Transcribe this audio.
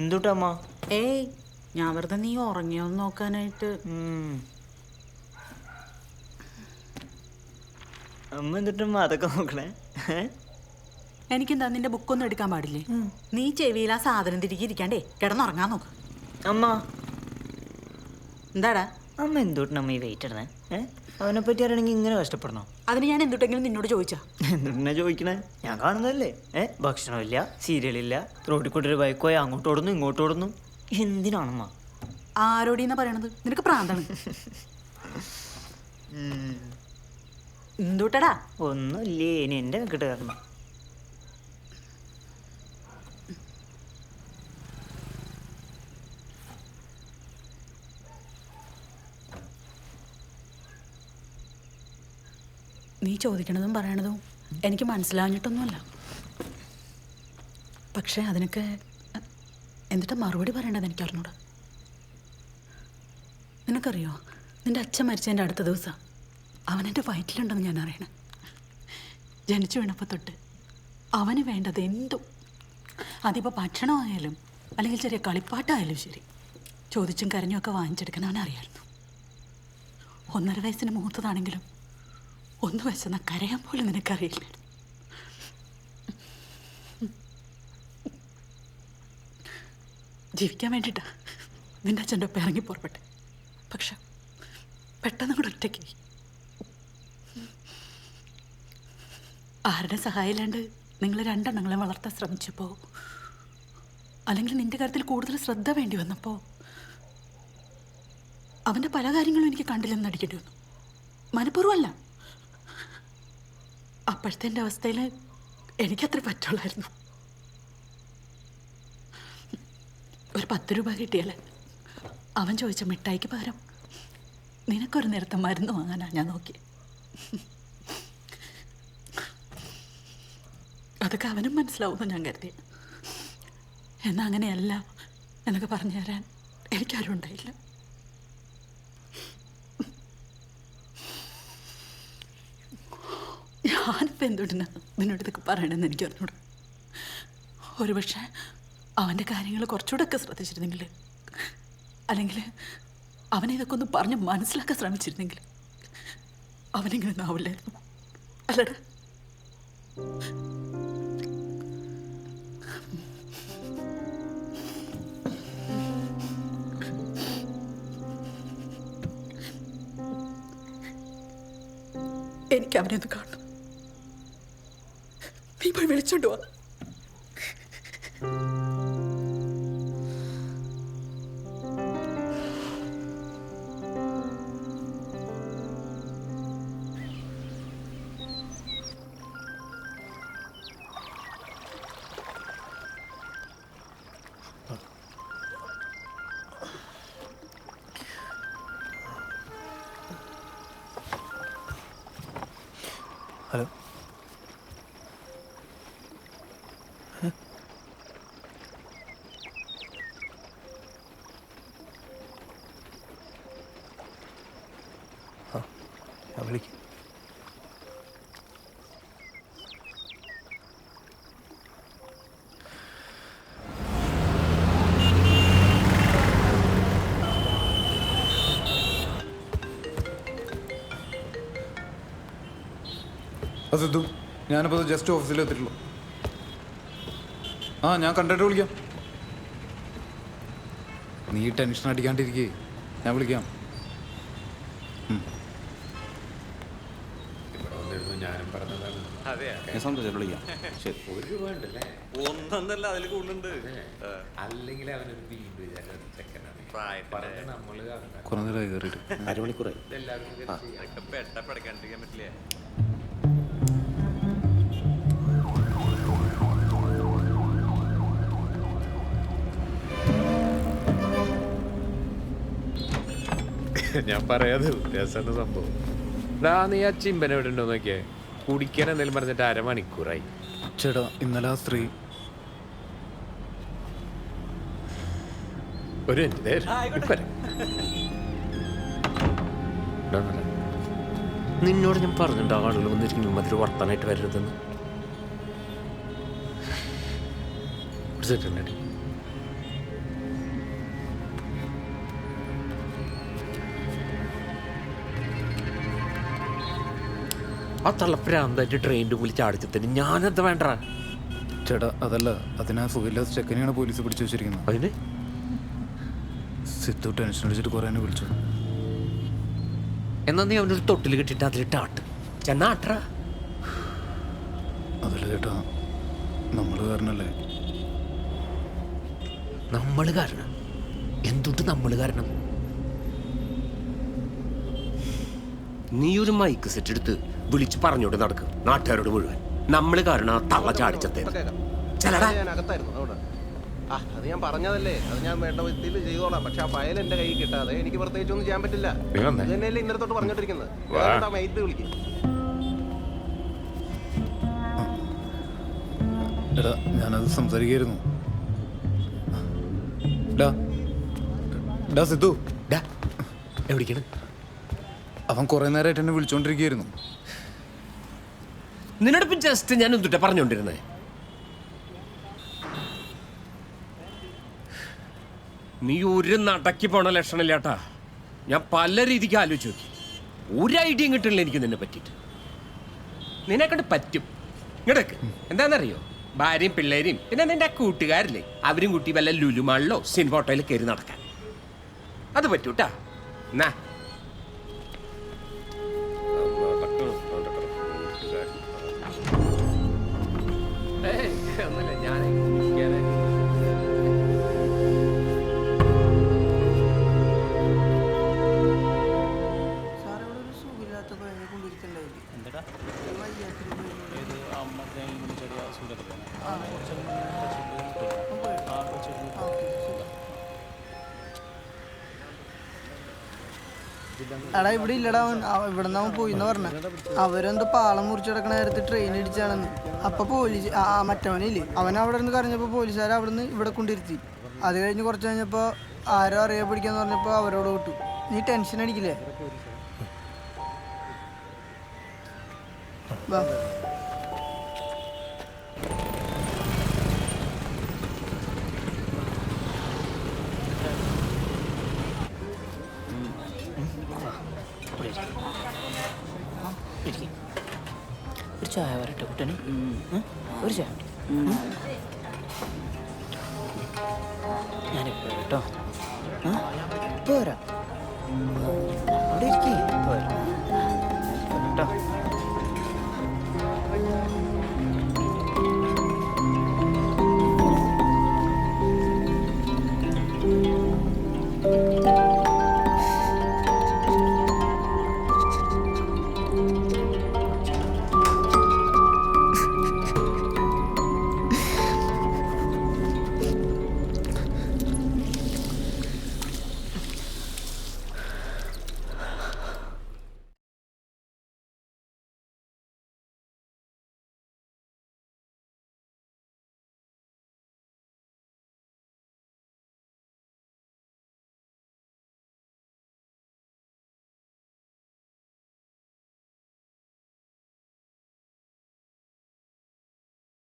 എന്തുട്ടമ്മ? ഏയ്, ഞാൻ വെറുതെ നീ ഉറങ്ങിയോന്ന് നോക്കാനായിട്ട്. അമ്മ എന്തുട്ടമ്മ അതൊക്കെ നോക്കണേ? എനിക്കെന്താ നിന്റെ ബുക്കൊന്നും എടുക്കാൻ പാടില്ലേ? നീ ചെവിയിൽ ആ സാധനം തിരികെ ഇരിക്കാണ്ടേ കിടന്നുറങ്ങാൻ നോക്ക്. അമ്മ എന്താടാ അമ്മ എന്തുട്ടമ്മ ഈ വെയിറ്റ് ഇടുന്നേ? അവനെ പറ്റി അറിയണമെങ്കിൽ ഇങ്ങനെ കഷ്ടപ്പെടണോ? അതിന് ഞാൻ എന്തുട്ടെങ്കിലും നിന്നോട് ചോദിച്ചാ? എന്തുട്ടന്നെ ചോദിക്കണേ? ഞാൻ കാണുന്നതല്ലേ. ഭക്ഷണമില്ല, സീരിയലില്ല, റോഡിൽ കൂട്ടൊരു ബൈക്ക് പോയി അങ്ങോട്ട് ഓടുന്നു ഇങ്ങോട്ട് ഓടുന്നു. എന്തിനാണമ്മ? ആരോടീന്നാ പറയണത്? നിനക്ക് പ്രാന്താണ്. എന്തുട്ടടാ? ഒന്നുമില്ലേ, ഇനി എൻ്റെ വെക്കിട്ട് കയറണം. നീ ചോദിക്കണതും പറയണതും എനിക്ക് മനസ്സിലാഞ്ഞിട്ടൊന്നുമല്ല. പക്ഷേ അതിനൊക്കെ എന്നിട്ട് മറുപടി പറയേണ്ടത് എനിക്ക് അറിഞ്ഞൂടാ. നിനക്കറിയോ, നിന്റെ അച്ഛൻ മരിച്ചതിൻ്റെ അടുത്ത ദിവസം അവനെൻ്റെ വയറ്റിലുണ്ടെന്ന് ഞാൻ അറിയണം. ജനിച്ചു വീണപ്പോൾ തൊട്ട് അവന് വേണ്ടത് എന്തും, അതിപ്പോൾ ഭക്ഷണമായാലും അല്ലെങ്കിൽ ചെറിയ കളിപ്പാട്ടായാലും ശരി, ചോദിച്ചും കരഞ്ഞും ഒക്കെ വാങ്ങിച്ചെടുക്കാൻ അവനറിയായിരുന്നു. 1.5 വയസ്സിന് മൂത്തതാണെങ്കിലും ഒന്ന് വെച്ചെന്ന കരയാൻ പോലും നിനക്കറിയില്ല. ജീവിക്കാൻ വേണ്ടിയിട്ടാ നിന്റെ അച്ഛൻ്റെ ഒപ്പം ഇറങ്ങി പുറപ്പെട്ടെ. പക്ഷെ പെട്ടെന്ന് കൂടെ ഒറ്റയ്ക്ക് ആരുടെ സഹായം ഇല്ലാണ്ട് നിങ്ങൾ രണ്ടെണ്ണങ്ങളെ വളർത്താൻ ശ്രമിച്ചപ്പോൾ, അല്ലെങ്കിൽ നിന്റെ കാര്യത്തിൽ കൂടുതൽ ശ്രദ്ധ വേണ്ടി വന്നപ്പോൾ അവൻ്റെ പല കാര്യങ്ങളും എനിക്ക് കണ്ടില്ലെന്ന് നടിക്കേണ്ടി വന്നു. മനഃപൂർവ്വമല്ല. അപ്പോഴത്തെ എൻ്റെ അവസ്ഥയിൽ എനിക്കത്ര പറ്റുള്ളായിരുന്നു. ഒരു 10 രൂപ കിട്ടിയാൽ അവൻ ചോദിച്ച മിഠായിക്ക് പകരം നിനക്കൊരു നേരത്തെ മരുന്ന് വാങ്ങാനാണ് ഞാൻ നോക്കി. അതൊക്കെ അവനും മനസ്സിലാവുമെന്ന് ഞാൻ കരുതി. എന്നാൽ അങ്ങനെയല്ല എന്നൊക്കെ പറഞ്ഞു തരാൻ എനിക്കാരും ഉണ്ടായില്ല. ഞാനിപ്പോൾ എന്തുകൊണ്ടാ നിന്നോട് ഇതൊക്കെ പറയണമെന്ന് എനിക്ക് അറിഞ്ഞൂടാ. ഒരുപക്ഷെ അവൻ്റെ കാര്യങ്ങൾ കുറച്ചുകൂടെ ഒക്കെ ശ്രദ്ധിച്ചിരുന്നെങ്കിൽ, അല്ലെങ്കിൽ അവനെ ഇതൊക്കെ ഒന്ന് പറഞ്ഞ് മനസ്സിലാക്കാൻ ശ്രമിച്ചിരുന്നെങ്കിൽ അവനിങ്ങനെ ഒന്നാവില്ലായിരുന്നു. അല്ലടാ? എനിക്ക് അവനെ ഒന്ന് കാണണം. നീ പോയി വിളിച്ചോണ്ട് വാ. ഹലോ. ഞാൻ വിളിക്കാം. സിദ്ധു, ഞാനിപ്പോൾ ജസ്റ്റ് ഓഫീസിൽ എത്തിയിട്ടുള്ളൂ. ഞാൻ കണ്ടിട്ട് വിളിക്കാം. നീ ടെൻഷൻ അടിക്കാണ്ടിരിക്കേ, ഞാൻ വിളിക്കാം. കുറേ നേരമായി കയറിയിട്ട്. അരമണിക്കൂറായി. ഞാൻ പറയാതെ രസമാണ് സംഭവം. നീ ആ ചിമ്പന എവിടെ ഉണ്ടോ നോക്കിയേ. കുടിക്കാൻ എന്തെങ്കിലും പറഞ്ഞിട്ട് അരമണിക്കൂറായി. ചേട്ടാ, ഇന്നലെ ആ സ്ത്രീ ഒരു നിന്നോട് ഞാൻ പറഞ്ഞിട്ടുണ്ട് ആളുകൾ വന്നിരിക്കുമ്പോൾ മറ്റൊരു വർത്താനായിട്ട് വരരുതെന്ന്. ഒരു സെക്കൻഡ്. ആ തള്ളപ്രാന്തായിട്ട് ട്രെയിനിൻ്റെ ഉള്ളിൽ ചാടിച്ചത്തിന് ഞാനെന്താ വേണ്ട? ചേട്ടാ അതല്ല, അതിനാ സുഖമില്ലാത്ത ചെക്കനെയാണ് പോലീസ് പിടിച്ചു വെച്ചിരിക്കുന്നത്. അതിന് സിദ്ധു ടെൻഷൻ അടിച്ചിട്ട് കുറേ എന്നെ വിളിച്ചു. എന്നാ നീ അവനൊരു തൊട്ടിൽ കിട്ടിയിട്ട് അതിലിട്ട് ആട്ട്. ചെന്നാട്ടറ. അതല്ല ചേട്ടാ, നമ്മൾ കാരണല്ലേ. നമ്മൾ കാരണം? എന്തുകൊണ്ട് നമ്മൾ കാരണം? നീ ഒരു മൈക്ക് സെറ്റ് എടുത്ത് വിളിച്ച് പറഞ്ഞോണ്ട് നടക്കും നാട്ടുകാരോട് മുഴുവൻ. നമ്മൾ കാരണം ആ തള്ള ചാടിച്ചത്തേ. അത് ഞാൻ പറഞ്ഞതല്ലേ, അത് ഞാൻ വേണ്ട വിധത്തിൽ ചെയ്തോളാം. പക്ഷെ ആ ഫയൽ എന്റെ കയ്യിൽ കിട്ടാതെ എനിക്ക് പ്രത്യേകിച്ചൊന്നും ചെയ്യാൻ പറ്റില്ല. അത് തന്നെയല്ലേ ഇന്നലെ തൊട്ട് പറഞ്ഞോണ്ടിരിക്കുന്നത്. മൈത്ത് വിളിക്കും. എടാ ഞാനത് സംസാരിക്കായിരുന്നു. സിദ്ധു എവിടേക്കാണ്? അവൻ കുറെ നേരമായിട്ട് എന്നെ വിളിച്ചോണ്ടിരിക്കുകയായിരുന്നു. നിന്നോടൊപ്പം ജസ്റ്റ് ഞാൻ എന്തുട്ടാ പറഞ്ഞോണ്ടിരുന്നേ? നീ ഒരു നടക്കി പോണ ലക്ഷണമില്ലാട്ടാ. ഞാൻ പല രീതിക്ക് ആലോചിച്ച് നോക്കി, ഒരു ഐഡിയയും കിട്ടണില്ല എനിക്ക് നിന്നെ പറ്റിയിട്ട്. നിന്നെ കൊണ്ട് പറ്റും. ഇങ്ങടക്ക് എന്താണെന്നറിയോ, ഭാര്യയും പിള്ളേരെയും പിന്നെ നിന്റെ കൂട്ടുകാരില്ലേ അവരും കൂട്ടി വല്ല ലുലുമാളിലോ സിനിമ ഹോട്ടലിൽ കയറി നടക്കാൻ. അത് പറ്റൂട്ടാ. എന്നാ ഒന്നുമില്ല, ഞാൻ എടാ ഇവിടെ ഇല്ലടാ, ഇവിടെ നിന്ന് അവൻ പോയിന്ന് പറഞ്ഞ. അവരെന്തോ പാളം മുറിച്ചെടുക്കണ നേരത്ത് ട്രെയിൻ ഇടിച്ചാണെന്ന്. അപ്പൊ പോലീസ് മറ്റവനില്ലേ, അവൻ അവിടെ നിന്ന് കരഞ്ഞപ്പോ പോലീസുകാർ അവിടെ നിന്ന് ഇവിടെ കൊണ്ടിരുത്തി. അത് കഴിഞ്ഞ് കുറച്ച് കഴിഞ്ഞപ്പോ ആരോ അറിയാൻ പിടിക്കാന്ന് പറഞ്ഞപ്പോ അവരോട് വിട്ടു. നീ ടെൻഷൻ അടിക്കില്ലേ? വാ. ഒരു ചായ വരട്ടെ കുട്ടന്? ഒരു ചായ ഞാനിപ്പോ കേട്ടോ. പോരാ അവിടെ ഇരിക്കേ. പോരാ.